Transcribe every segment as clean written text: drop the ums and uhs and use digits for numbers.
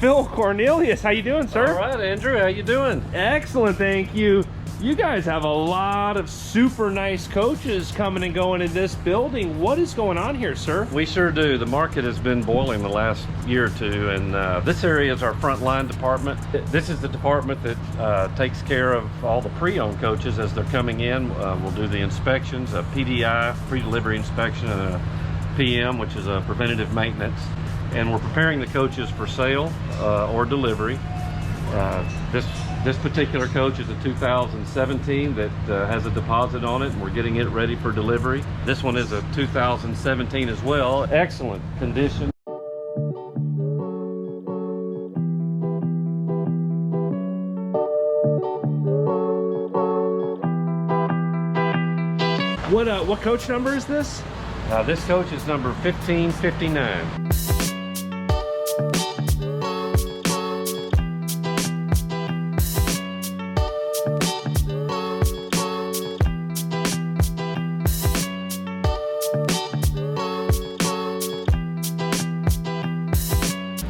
Phil Cornelius. How you doing, sir? All right, Andrew, how you doing? Excellent, thank you. You guys have a lot of super nice coaches coming and going in this building. What is going on here, sir? We sure do. The market has been boiling the last year or two, and this area is our frontline department. This is the department that takes care of all the pre-owned coaches as they're coming in. We'll do the inspections, a PDI, pre-delivery inspection, and a PM, which is a preventative maintenance. And we're preparing the coaches for sale or delivery. This particular coach is a 2017 that has a deposit on it, and we're getting it ready for delivery. This one is a 2017 as well. Excellent condition. What coach number is this? This coach is number 1559.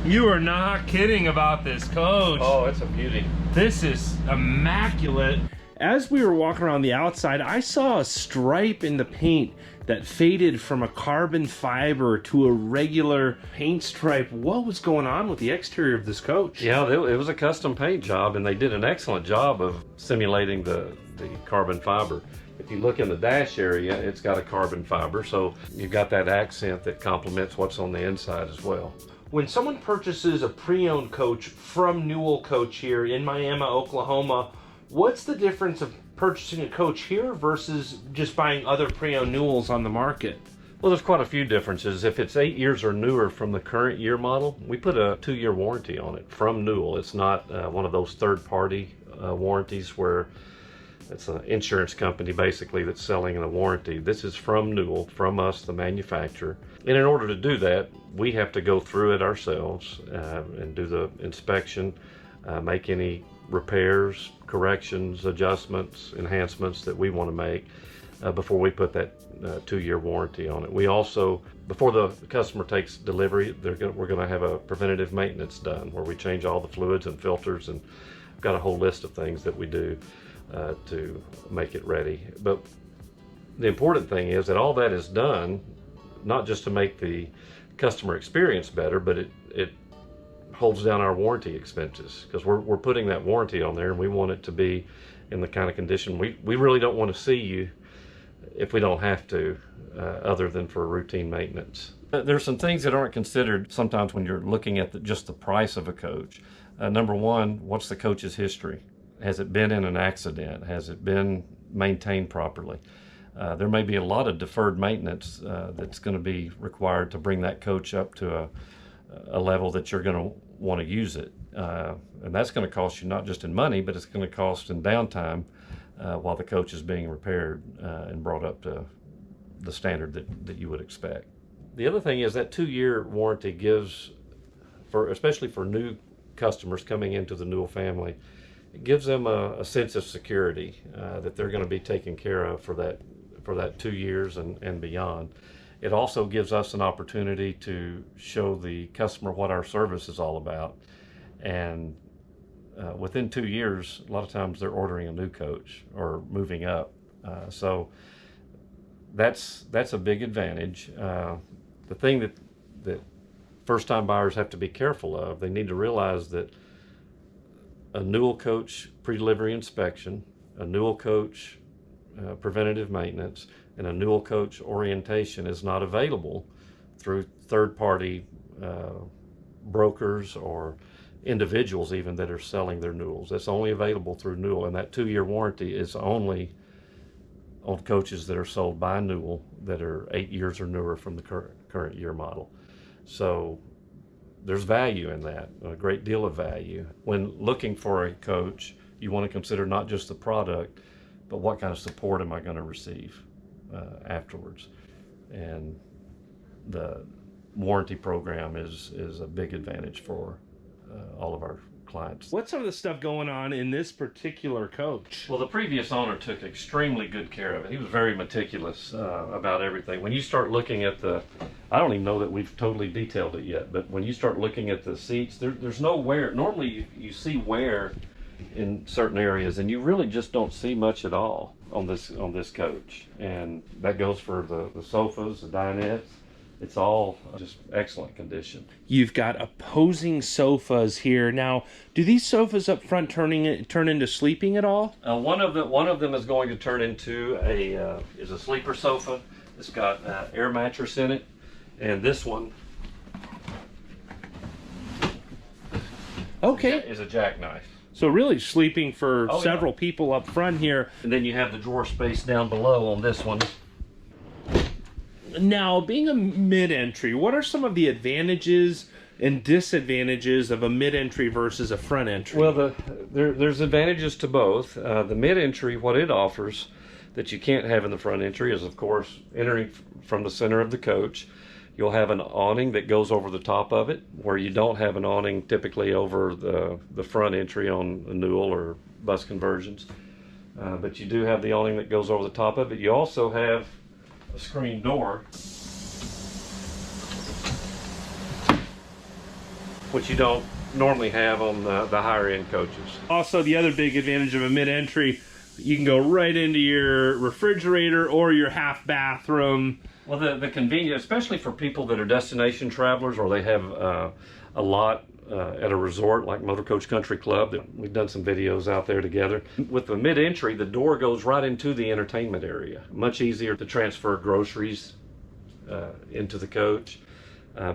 You are not kidding about this coach. Oh, it's a beauty. This is immaculate. As we were walking around the outside, I saw a stripe in the paint that faded from a carbon fiber to a regular paint stripe. What was going on with the exterior of this coach? Yeah, it was a custom paint job, and they did an excellent job of simulating the carbon fiber. If you look in the dash area, it's got a carbon fiber, so you've got that accent that complements what's on the inside as well. When someone purchases a pre-owned coach from Newell Coach here in Miami, Oklahoma, what's the difference of purchasing a coach here versus just buying other pre-owned Newells on the market? Well, there's quite a few differences. If it's 8 years or newer from the current year model, we put a 2-year warranty on it from Newell. It's not one of those third-party warranties where it's an insurance company basically that's selling a warranty. This is from Newell, from us, the manufacturer. And in order to do that, we have to go through it ourselves and do the inspection, make any repairs, corrections, adjustments, enhancements that we want to make before we put that 2-year warranty on it. We also, before the customer takes delivery, we're going to have a preventative maintenance done where we change all the fluids and filters, and we've got a whole list of things that we do to make it ready. But the important thing is that all that is done not just to make the customer experience better, but it holds down our warranty expenses, because we're putting that warranty on there, and we want it to be in the kind of condition we really don't want to see you if we don't have to, other than for routine maintenance. There's some things that aren't considered sometimes when you're looking at just the price of a coach. Number one, what's the coach's history? Has it been in an accident? Has it been maintained properly? There may be a lot of deferred maintenance that's going to be required to bring that coach up to a level that you're going to want to use it. And that's going to cost you not just in money, but it's going to cost in downtime while the coach is being repaired and brought up to the standard that you would expect. The other thing is that 2-year warranty gives, especially for new customers coming into the Newell family, it gives them a sense of security that they're going to be taken care of for that 2 years and beyond. It also gives us an opportunity to show the customer what our service is all about. And within 2 years, a lot of times they're ordering a new coach or moving up. So that's a big advantage. The thing that first-time buyers have to be careful of, they need to realize that a Newell coach pre-delivery inspection, a Newell coach preventative maintenance, and a Newell coach orientation is not available through third-party brokers or individuals even that are selling their Newells. That's only available through Newell, and that 2-year warranty is only on coaches that are sold by Newell that are 8 years or newer from the current year model. So there's value in that, a great deal of value. When looking for a coach, you want to consider not just the product, but what kind of support am I going to receive afterwards. And the warranty program is a big advantage for all of our clients. What's some of the stuff going on in this particular coach? Well, the previous owner took extremely good care of it. He was very meticulous about everything. When you start looking at I don't even know that we've totally detailed it yet, but when you start looking at the seats, there's no wear. Normally you see wear in certain areas, and you really just don't see much at all on this coach. And that goes for the sofas, the dinettes. It's all just excellent condition. You've got opposing sofas here. Now, do these sofas up front turn into sleeping at all? One of them is going to turn into a sleeper sofa. It's got air mattress in it, and this one is a jackknife. So really sleeping for several people up front here. And then you have the drawer space down below on this one. Now, being a mid-entry, what are some of the advantages and disadvantages of a mid-entry versus a front entry? Well, there's advantages to both. The mid-entry, what it offers that you can't have in the front entry is, of course, entering from the center of the coach. You'll have an awning that goes over the top of it, where you don't have an awning typically over the front entry on a Newell or bus conversions. But you do have the awning that goes over the top of it. You also have a screen door, which you don't normally have on the higher end coaches. Also, the other big advantage of a mid-entry, you can go right into your refrigerator or your half bathroom. Well, the convenience, especially for people that are destination travelers, or they have a lot at a resort like Motor Coach Country Club. We've done some videos out there together. With the mid-entry, the door goes right into the entertainment area. Much easier to transfer groceries into the coach.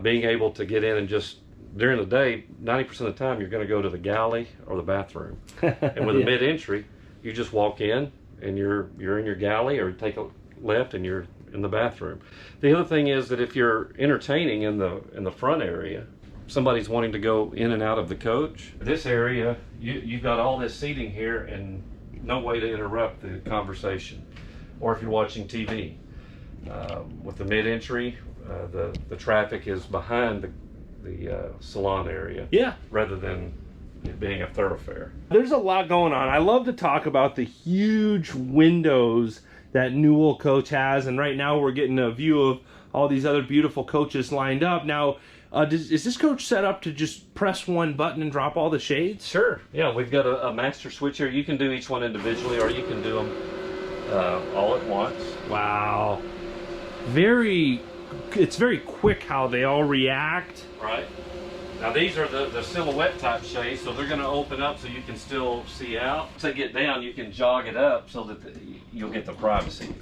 Being able to get in and just, during the day, 90% of the time, you're going to go to the galley or the bathroom. And with a mid-entry, you just walk in and you're in your galley, or take a left and you're in the bathroom. The other thing is that if you're entertaining in the front area, somebody's wanting to go in and out of the coach, this area, you've got all this seating here and no way to interrupt the conversation. Or if you're watching TV. With the mid-entry, the traffic is behind the salon area, rather than it being a thoroughfare. There's a lot going on. I love to talk about the huge windows that Newell coach has, and right now we're getting a view of all these other beautiful coaches lined up. Now, is this coach set up to just press one button and drop all the shades? Sure. Yeah, we've got a master switch here. You can do each one individually, or you can do them all at once. Wow. It's very quick how they all react. Right. Now these are the silhouette type shades, so they're going to open up so you can still see out. Once they get down, you can jog it up so that you'll get the privacy.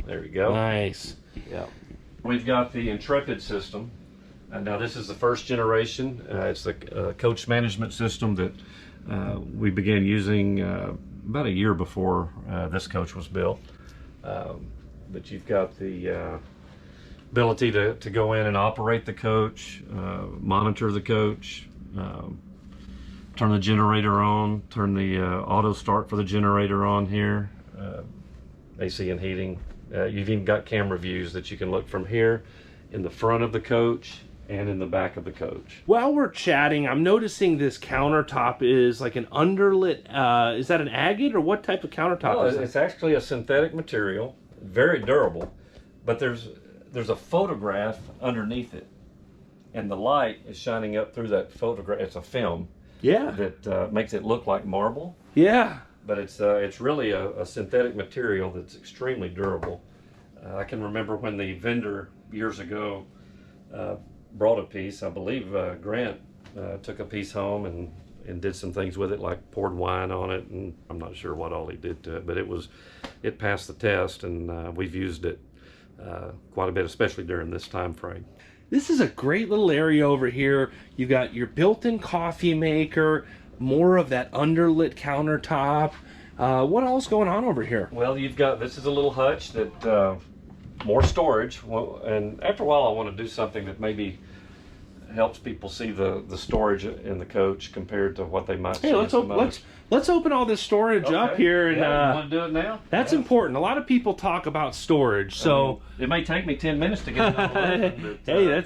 There we go. Nice. Yeah. We've got the Intrepid system. Now this is the first generation. It's the coach management system that we began using about a year before this coach was built. But you've got the ability to go in and operate the coach, monitor the coach, turn the generator on, turn the auto start for the generator on here, AC and heating. You've even got camera views that you can look from here in the front of the coach and in the back of the coach. While we're chatting, I'm noticing this countertop is like an underlit, is that an agate or what type of countertop is it? It's actually a synthetic material, very durable, but there's a photograph underneath it, and the light is shining up through that photograph. It's a film that makes it look like marble. Yeah. But it's really a synthetic material that's extremely durable. I can remember when the vendor years ago brought a piece. I believe Grant took a piece home and did some things with it, like poured wine on it, and I'm not sure what all he did to it, but it passed the test, and we've used it quite a bit, especially during this time frame. This is a great little area over here. You've got your built-in coffee maker, more of that underlit countertop. What else going on over here? Well, this is a little hutch that more storage. And after a while, I want to do something that maybe helps people see the storage in the coach compared to what they might see. Let's open all this storage up here, and you want to do it now? That's important. A lot of people talk about storage, so it may take me 10 minutes to get it all open, but, hey,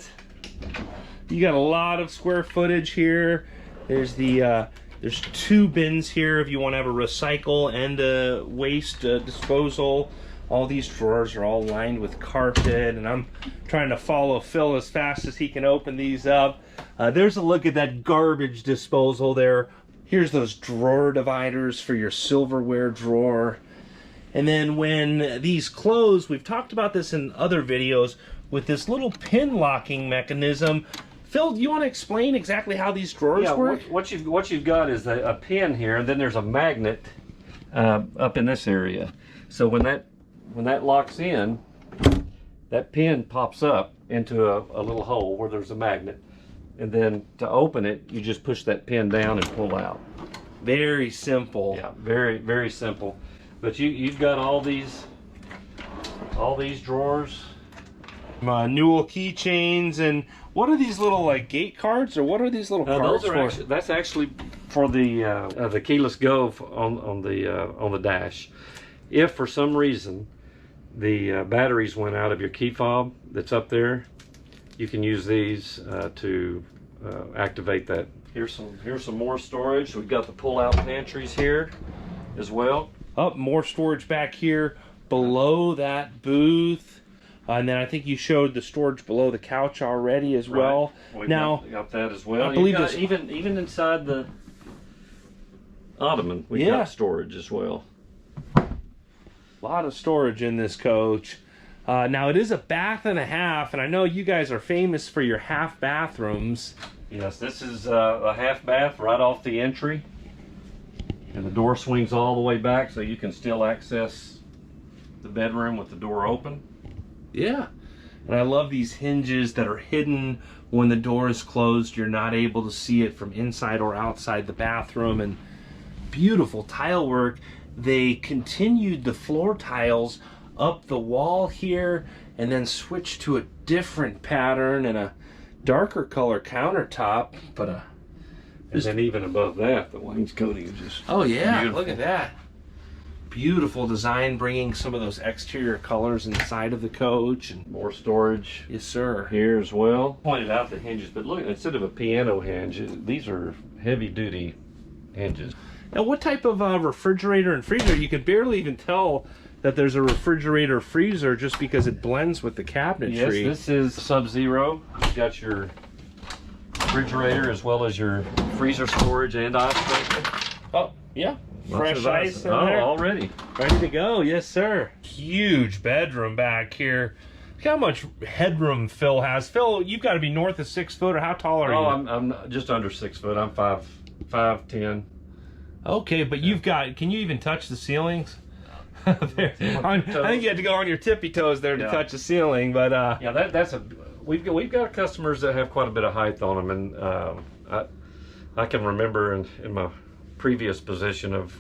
you got a lot of square footage here. There's the there's 2 bins here if you want to have a recycle and a waste disposal. All these drawers are all lined with carpet, and I'm trying to follow Phil as fast as he can open these up. There's a look at that garbage disposal there. Here's those drawer dividers for your silverware drawer. And then when these close, we've talked about this in other videos, with this little pin locking mechanism. Phil, do you want to explain exactly how these drawers work? What you've got is a pin here, and then there's a magnet up in this area. So when that locks in, that pin pops up into a little hole where there's a magnet, and then to open it, you just push that pin down and pull out. Very simple. Yeah, very, very simple. But you've got all these drawers. Newell keychains, and what are these little like gate cards, or what are these little cards for? That's actually for the keyless go on the dash. If for some reason the batteries went out of your key fob that's up there, you can use these to activate that. Here's some more storage. We've got the pull-out pantries here as well. More storage back here below that booth. And then I think you showed the storage below the couch already as well. We've now got that as well. I believe even inside the ottoman, we've got storage as well. A lot of storage in this coach. Now it is a bath and a half, and I know you guys are famous for your half bathrooms. Yes, this is a half bath right off the entry, and the door swings all the way back, so you can still access the bedroom with the door open. Yeah, and I love these hinges that are hidden when the door is closed. You're not able to see it from inside or outside the bathroom, and beautiful tile work. They continued the floor tiles up the wall here and then switched to a different pattern and a darker color countertop, but and then even above that, the wainscoting is just beautiful. Look at that. Beautiful design, bringing some of those exterior colors inside of the coach. And more storage. Yes, sir. Here as well. Pointed out the hinges, but look, instead of a piano hinge, these are heavy-duty hinges. Now, what type of refrigerator and freezer? You can barely even tell that there's a refrigerator freezer just because it blends with the cabinetry. Yes, this is Sub-Zero. You've got your refrigerator as well as your freezer storage and ice maker. Oh, yeah. Fresh ice in there. Already. Ready to go. Yes, sir. Huge bedroom back here. Look how much headroom Phil has. Phil, you've got to be north of 6 foot, or how tall are you? I'm just under 6 foot. I'm 5'10". Okay, but you've got, can you even touch the ceilings? I think you had to go on your tippy toes there to touch the ceiling, but yeah, we've got customers that have quite a bit of height on them, and I can remember in my previous position of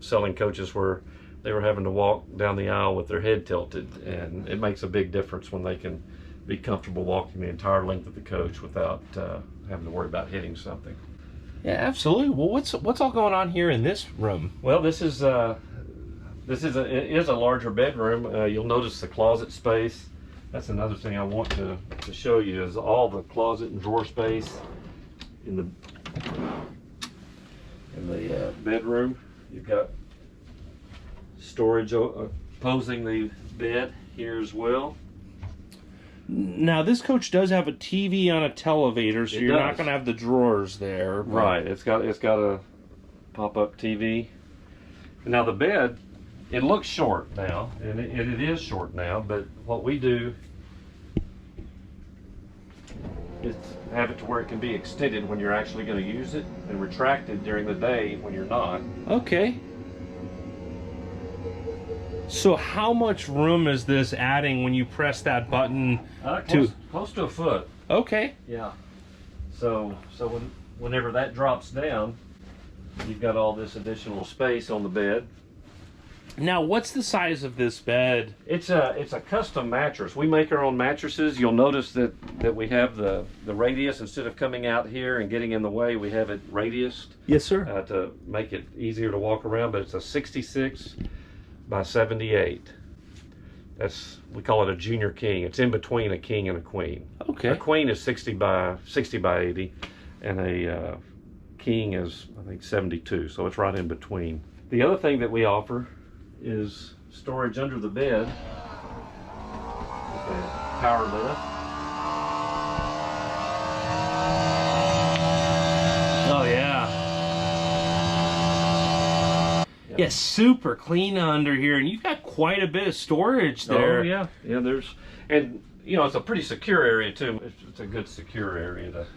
selling coaches where they were having to walk down the aisle with their head tilted, and it makes a big difference when they can be comfortable walking the entire length of the coach without having to worry about hitting something. Yeah, absolutely. Well, what's all going on here in this room? Well, it is a larger bedroom. You'll notice the closet space. That's another thing I want to show you, is all the closet and drawer space in the bedroom. You've got storage opposing the bed here as well. Now, this coach does have a TV on a televator, so you're not going to have the drawers there. But... Right. It's got a pop-up TV. Now the bed, it looks short now, and it is short now. But what we do is have it to where it can be extended when you're actually going to use it, and retracted during the day when you're not. Okay. So how much room is this adding when you press that button? Close to a foot. Okay. Yeah. So whenever that drops down, you've got all this additional space on the bed. Now, what's the size of this bed? It's a custom mattress. We make our own mattresses. You'll notice that we have the radius, instead of coming out here and getting in the way, we have it radiused. Yes, sir. To make it easier to walk around, but it's a 66 by 78. We call it a junior king. It's in between a king and a queen. Okay. A queen is 60 by 80, and a king is, I think, 72, so it's right in between. The other thing that we offer is storage under the bed with a power lift. Oh yeah. Yeah, super clean under here, and you've got quite a bit of storage there. Oh yeah, yeah. And you know, it's a pretty secure area too. It's a good secure area to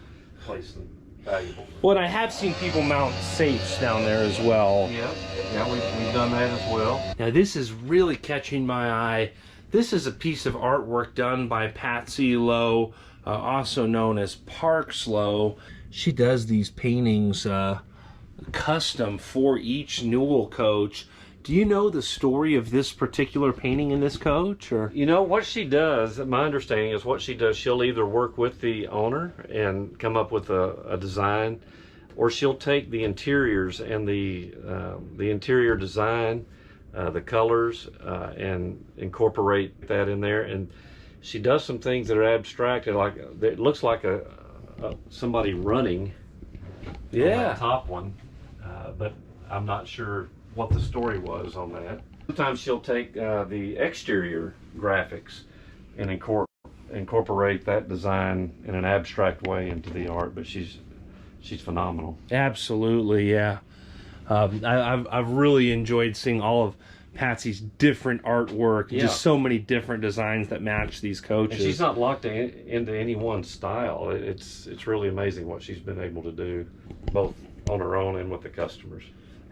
place them valuable. Well, and I have seen people mount safes down there as well. Yeah, we've done that as well. Now this is really catching my eye. This is a piece of artwork done by Patsy Lowe, also known as Parks Lowe. She does these paintings custom for each Newell coach. Do you know the story of this particular painting in this coach? Or You know, what she does, my understanding is what she does, she'll either work with the owner and come up with a design, or she'll take the interiors and the interior design, the colors, and incorporate that in there. And she does some things that are abstract, and like it looks like somebody running. yeah, On that top one, but I'm not sure what the story was on that. Sometimes she'll take the exterior graphics and incorporate that design in an abstract way into the art, but she's phenomenal. absolutely, yeah. I've really enjoyed seeing all of Patsy's different artwork, Yeah. just so many different designs that match these coaches. And she's not locked into any one style. It's really amazing what she's been able to do, both on her own and with the customers.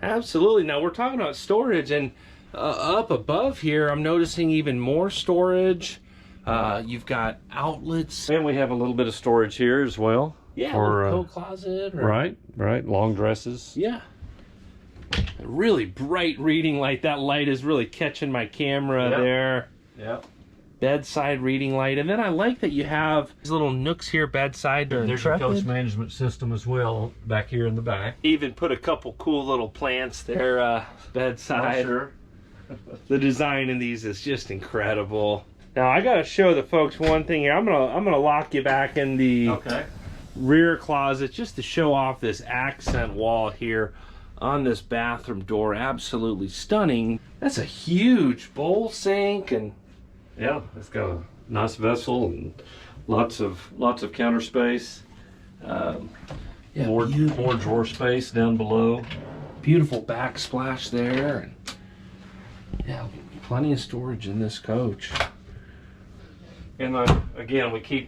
Absolutely. Now we're talking about storage, and up above here, I'm noticing even more storage. You've got outlets. And we have a little bit of storage here as well. Yeah, for, a coat closet. Or, right. Long dresses. Yeah. A really bright reading light. That light is really catching my camera there. Yeah. Bedside reading light. And then I like that you have these little nooks here bedside. There's your coach management system as well back here in the back. Even put a couple cool little plants there bedside. Sure. The design in these is just incredible. Now I gotta show the folks one thing here. I'm gonna lock you back in the rear closet just to show off this accent wall here on this bathroom door. Absolutely stunning. That's a huge bowl sink, and yeah, it's got a nice vessel and lots of counter space. More drawer space down below. Beautiful backsplash there, and yeah, plenty of storage in this coach. And again, we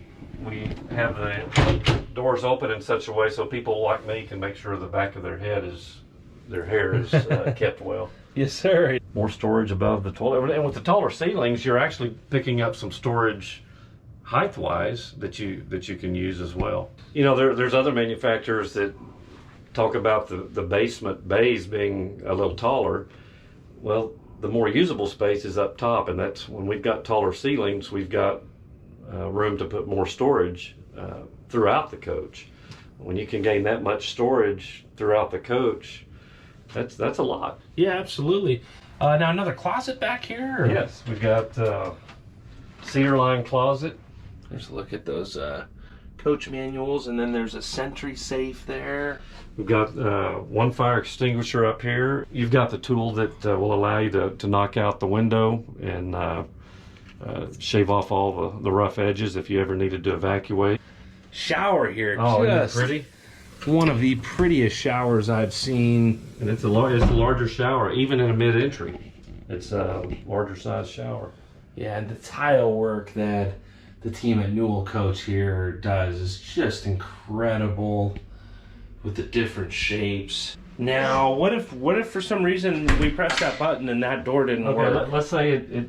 have the doors open in such a way so people like me can make sure the back of their hair is kept well. Yes, sir. More storage above the toilet, and with the taller ceilings, you're actually picking up some storage height-wise that you can use as well. You know, there's other manufacturers that talk about the basement bays being a little taller. Well, the more usable space is up top, and that's when we've got taller ceilings, we've got room to put more storage throughout the coach. When you can gain that much storage throughout the coach, that's a lot. Yeah, absolutely. Now another closet back here? Or? Yes, we've got cedar line closet. There's a look at those coach manuals, and then there's a sentry safe there. We've got one fire extinguisher up here. You've got the tool that will allow you to knock out the window and shave off all the rough edges if you ever needed to evacuate. Shower here. Oh, isn't it just pretty? one of the prettiest showers I've seen. And it's a larger shower, even in a mid-entry. It's a larger size shower. Yeah, and the tile work that the team at Newell Coach here does is just incredible with the different shapes. Now, what if for some reason we pressed that button and that door didn't work? Let's say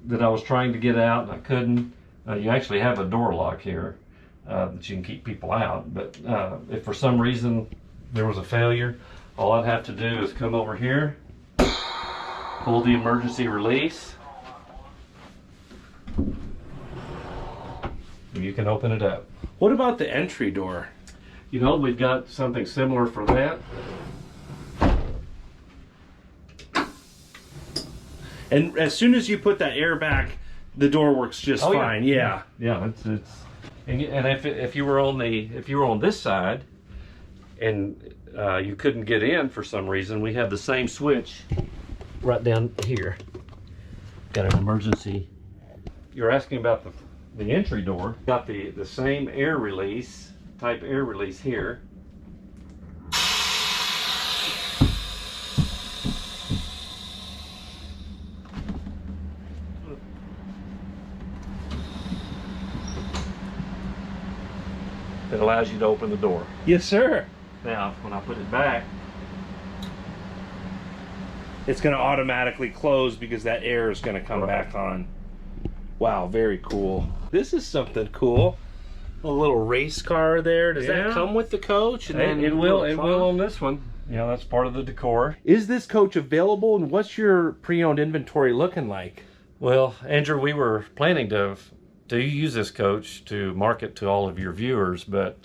that I was trying to get out and I couldn't. You actually have a door lock here that you can keep people out. But if for some reason there was a failure, all I'd have to do is come over here, pull the emergency release, and you can open it up. What about the entry door? You know, we've got something similar for that. And as soon as you put that air back, the door works just fine. Yeah. Yeah, it's and if you were on this side, and you couldn't get in for some reason, we have the same switch right down here. Got an emergency. You're asking about the entry door. Got the same air release, type air release here. That allows you to open the door. Yes, sir. Now, when I put it back, It's going to automatically close because that air is going to come back on. Wow, very cool. This is something cool. A little race car there. Does that come with the coach? And then it will on this one. Yeah, that's part of the decor. Is this coach available, and what's your pre-owned inventory looking like? Well, Andrew, we were planning to use this coach to market to all of your viewers, but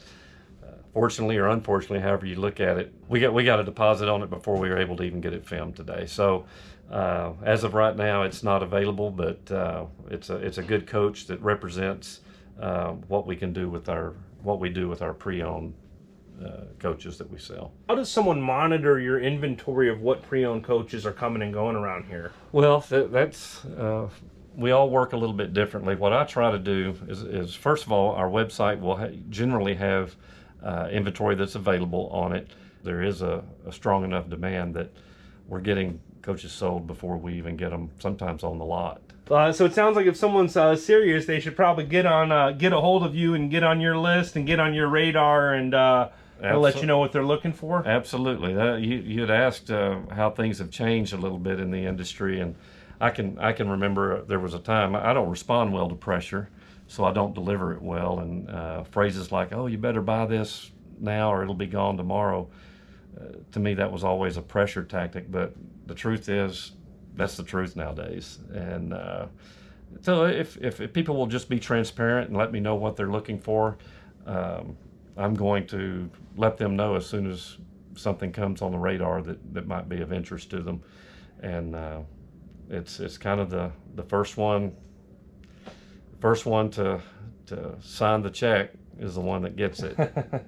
fortunately or unfortunately, however you look at it, we got a deposit on it before we were able to even get it filmed today. So as of right now, it's not available, but it's a good coach that represents what we can do with what we do with our pre-owned coaches that we sell. How does someone monitor your inventory of what pre-owned coaches are coming and going around here? Well, that's we all work a little bit differently. What I try to do is first of all, our website will generally have inventory that's available on it. There is a strong enough demand that we're getting coaches sold before we even get them, sometimes on the lot. So it sounds like if someone's serious, they should probably get a hold of you and get on your list and get on your radar and let you know what they're looking for. Absolutely. You had asked how things have changed a little bit in the industry, and I can remember there was a time I don't respond well to pressure, so I don't deliver it well. And phrases like, "Oh, you better buy this now or it'll be gone tomorrow," to me that was always a pressure tactic. But the truth is, that's the truth nowadays. And so if people will just be transparent and let me know what they're looking for, I'm going to let them know as soon as something comes on the radar that might be of interest to them. And it's kind of the first one to sign the check is the one that gets it.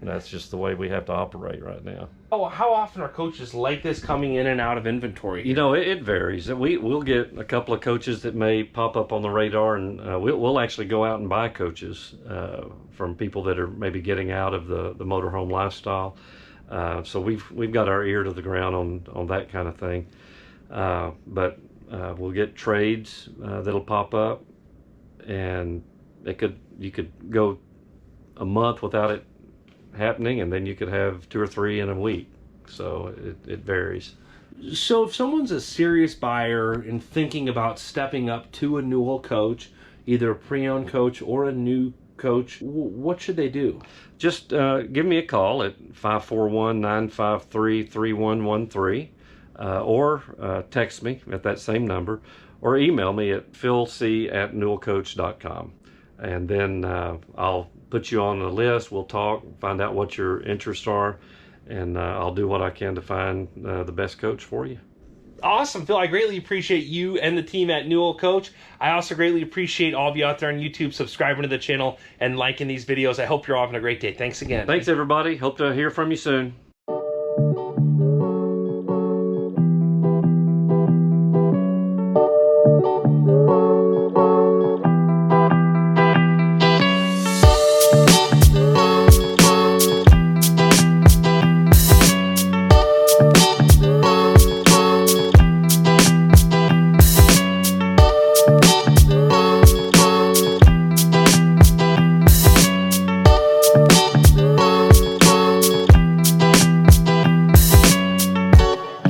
That's just the way we have to operate right now. Oh, how often are coaches like this coming in and out of inventory? You know, it varies. We'll get a couple of coaches that may pop up on the radar, and we'll actually go out and buy coaches from people that are maybe getting out of the motorhome lifestyle. So we've got our ear to the ground on that kind of thing. But we'll get trades that'll pop up, and you could go a month without it happening, and then you could have 2 or 3 in a week. So it varies. So if someone's a serious buyer and thinking about stepping up to a Newell coach, either a pre-owned coach or a new coach, what should they do? Just give me a call at 541-953-3113, or text me at that same number, or email me at PhilC@newellcoach.com. And then I'll put you on the list. We'll talk, find out what your interests are, and I'll do what I can to find the best coach for you. Awesome, Phil. I greatly appreciate you and the team at Newell Coach. I also greatly appreciate all of you out there on YouTube subscribing to the channel and liking these videos. I hope you're all having a great day. Thanks again. Thanks, everybody. Hope to hear from you soon.